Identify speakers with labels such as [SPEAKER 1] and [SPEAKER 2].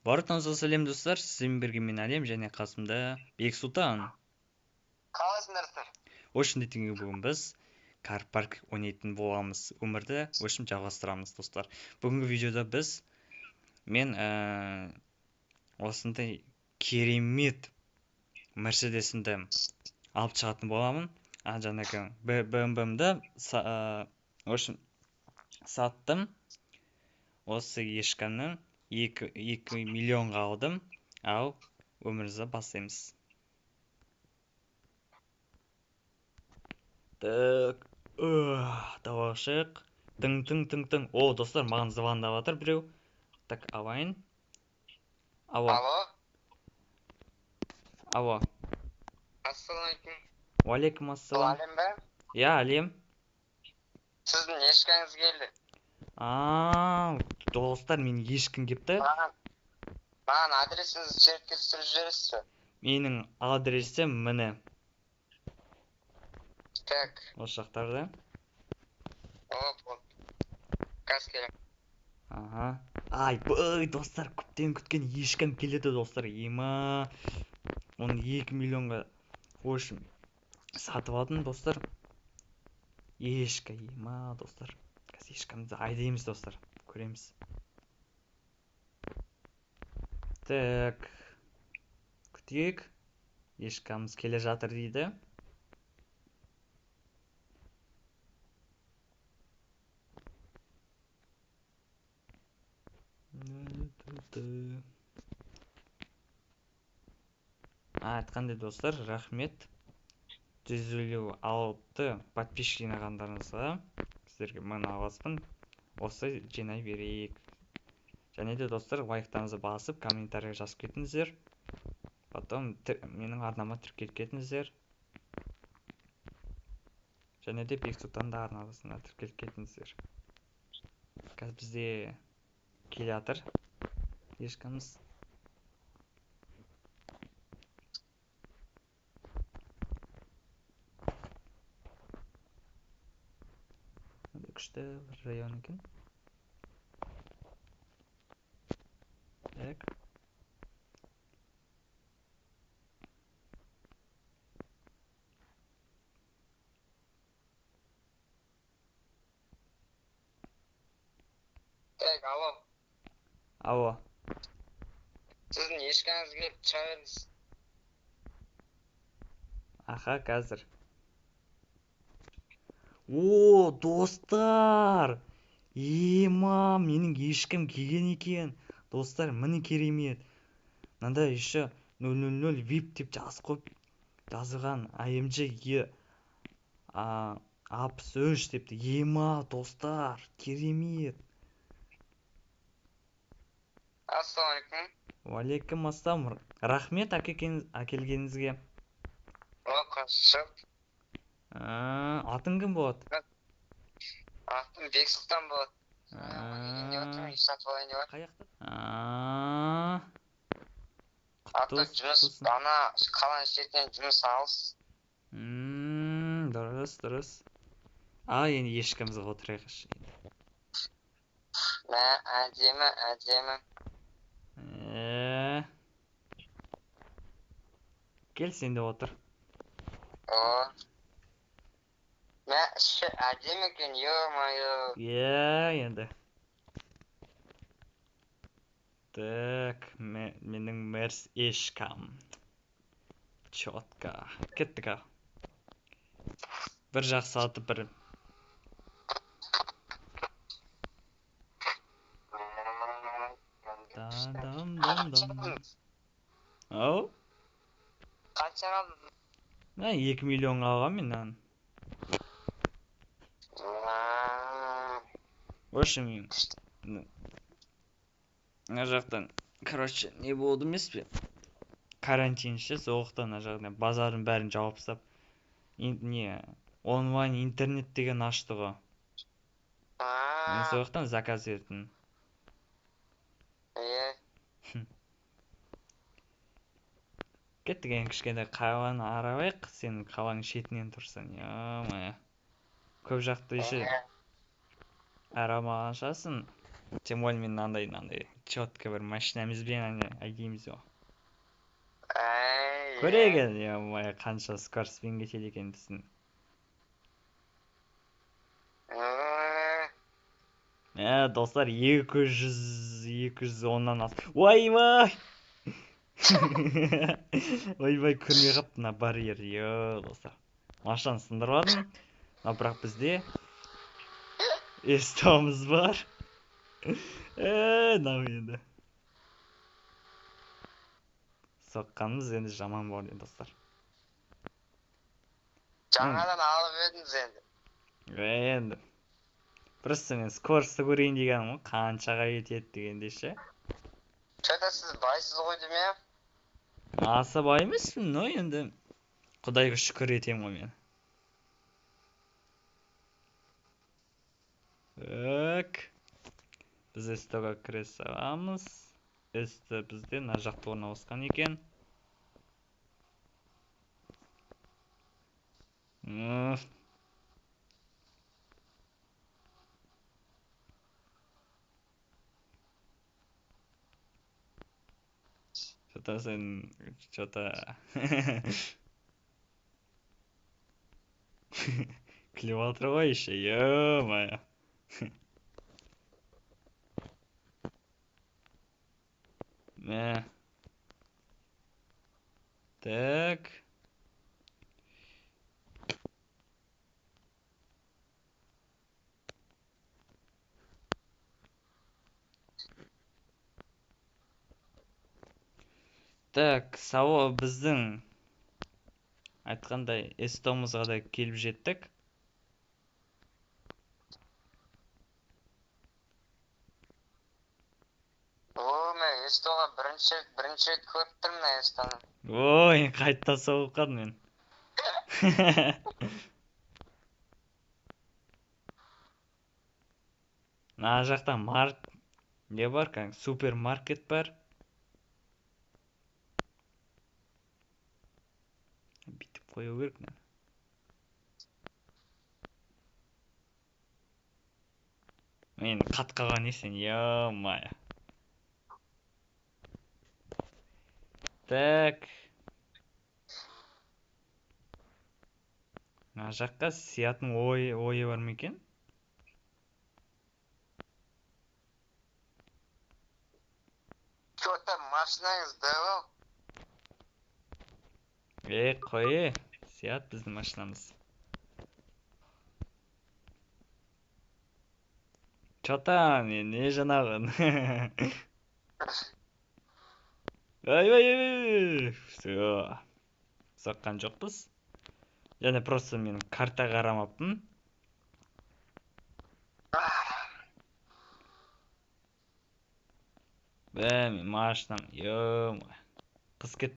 [SPEAKER 1] Барлықтарыңызға сәлем достар, сізбен бірге мен Әлем және қасымда Бексұлтан.
[SPEAKER 2] Қалайсыңдар?
[SPEAKER 1] Ошындетінге бүгін біз кар парк ойнайтын боламыз, өмірді жалғастырамыз достар. Бүгінгі видеода мен осындай керемет Мерседесімді алып шығатын боламын. Жаңағы БМВ-мді саттым. Осы ешкіні 2 миллионға алдым, ал өмірімізді бастаймыз. Так, давашық. Тың. О, достар, маған звондап жатыр біреу. Так, алайын. Алло.
[SPEAKER 2] Ассалаумалейкум.
[SPEAKER 1] Уалейкум ассалам.
[SPEAKER 2] Әлем бе?
[SPEAKER 1] Я, Әлем.
[SPEAKER 2] Сіздің ешкіңіз келді.
[SPEAKER 1] Достар, мен ешкім кепті.
[SPEAKER 2] Маған адресіңізді суретке түсіріп жібересіз бе?
[SPEAKER 1] Менің адресім міне.
[SPEAKER 2] Так.
[SPEAKER 1] Осы жақтарда.
[SPEAKER 2] Қазір келем.
[SPEAKER 1] Достар, көптен күткен ешкім келеді, достар. Оны 2 миллионға сатып алдым, достар. Достар. Қазір ешкімді айдаймыз, достар. Көреміз. Так. Күтейік. Ешкіміз келе жатыр дейді. Айтқандай достар, рахмет. 156 подписчик жинағандарыңызға сіздерге мың алғыспын. Осы жинай берейік. Және де достар, лайктарыңызды басып, комментария жазып кетіңіздер. Потом менің арнама тіркеліп кетіңіздер. Және де Бексұлтан арнасына тіркеліп кетіңіздер. Қазір бізде келе жатыр ешкіміз. Күшті бір район екен. Так.
[SPEAKER 2] Так,
[SPEAKER 1] Алло.
[SPEAKER 2] Сіздің ешкіңіз келіп шыға беріңіз.
[SPEAKER 1] Қазір. Достар! Менің ешкім келген екен. Достар, міне керемет. Мында еще 000 VIP деп жазылған AMG 63 депті. Достар, керемет.
[SPEAKER 2] Ассалаумалейкум.
[SPEAKER 1] Уалейкум ассалам. Рахмет әкелгеніңізге.
[SPEAKER 2] Қашып.
[SPEAKER 1] Атың кім болады?
[SPEAKER 2] Атым Бексұлтан болады. Сатып алайын деп
[SPEAKER 1] Қаяқта?
[SPEAKER 2] Аты жұмыс, ана қаланың шетінен жұмыс алыс.
[SPEAKER 1] Дұрыс. Енді ешкімізге отырайықшы.
[SPEAKER 2] Әдемі.
[SPEAKER 1] Кел, сен де отыр.
[SPEAKER 2] Іші әдемі екен, ё-майо.
[SPEAKER 1] Енді. Так, менің Мерс ешкім. Чотка. Кеттік ау. Бір жақсы атып бір. Ау?
[SPEAKER 2] Қанша қалды?
[SPEAKER 1] 2 миллион алған мен. Общем, мына жақтан, не болды емес пе? Карантинші, соғықтан жағынан базардың бәрін жауып тастап, онлайн интернет деген ашты ғой. Мен соғықтан заказ бердім. Кеттік, кішкентай қаланы аралайық, сен қаланың шетінен тұрсың. Көп жақты еші арамаған шасын. тем более мен мынандай четко бір машинамызбен айдаймыз ғой. Көрейік енді, қанша скоростьпен кетеді екен біздің. Достар, 210-нан ас. Ойбай! Ойбай, көрмей қап мына барьер. Достар. Машинаны сындырып алдым. Бірақ бізде эстомыз бар. Мынау енді. Соққанымыз енді жаман болды, достар.
[SPEAKER 2] Жаңадан алып едіңіз енді.
[SPEAKER 1] Енді. Просто мен скоростьті көрейін дегенім ғой, қаншаға кетеді дегенде ше.
[SPEAKER 2] Что-то сіз байсыз ғой деме?
[SPEAKER 1] Аса бай емеспін, но енді Құдайға шүкір етем ғой мен. Так. Біз эстоға кіре саламыз. Эсто бізде мына жақта орналасқан екен. Что-то сен... Что-то... Клеватыр ғой еще, ё-моё. Мә. Так. Так, сауал біздің айтқандай эстомызға да келіп жеттік.
[SPEAKER 2] Мен эстоға бірінші рет көріп тұрмын эстоны.
[SPEAKER 1] Ой, қайта соғып қалдым мен. Мына жақта не бар, супермаркет бар. Бүйтіп қою керек мен. Мен қат қалған несен, ё-моё. Так. Мына жаққа сиятын ойы бар ма екен?
[SPEAKER 2] Что-то машинаңыз дәу.
[SPEAKER 1] Қой, сият біздің машинамыз. Что-то не жаңағын. Ай. Все. Соққан жоқпыз. Және просто мен карта қарамаппын. Мен машинам, ё-моё. Қыз кетті.